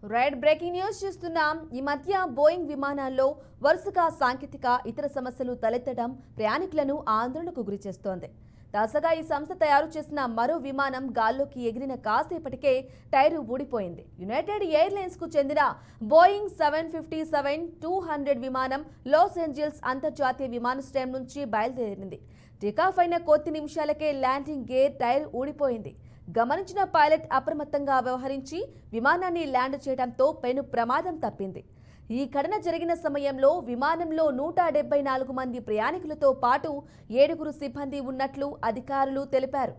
Right breaking news చూస్తున్నాం. ఈ మధ్య బోయింగ్ విమానాల్లో వరుసగా సాంకేతిక ఇతర సమస్యలు తలెత్తడం ప్రయాణికులను ఆందోళనకు గురిచేస్తోంది. తాజాగా ఈ సంస్థ తయారు చేసిన మరో విమానం గాల్లోకి ఎగిరిన కాసేపటికే టైరు ఊడిపోయింది. యునైటెడ్ ఎయిర్లైన్స్ కు చెందిన బోయింగ్ 757-200 విమానం లాస్ ఏంజల్స్ అంతర్జాతీయ విమానాశ్రయం నుంచి బయలుదేరింది. టేకాఫ్ అయిన కొద్ది నిమిషాలకే ల్యాండింగ్ గేర్ టైర్ ఊడిపోయింది. గమనించిన పైలట్ అప్రమత్తంగా వ్యవహరించి విమానాన్ని ల్యాండ్ చేయడంతో పెను ప్రమాదం తప్పింది. ఈ ఘటన జరిగిన సమయంలో విమానంలో 174 మంది ప్రయాణికులతో పాటు 7 సిబ్బంది ఉన్నట్లు అధికారులు తెలిపారు.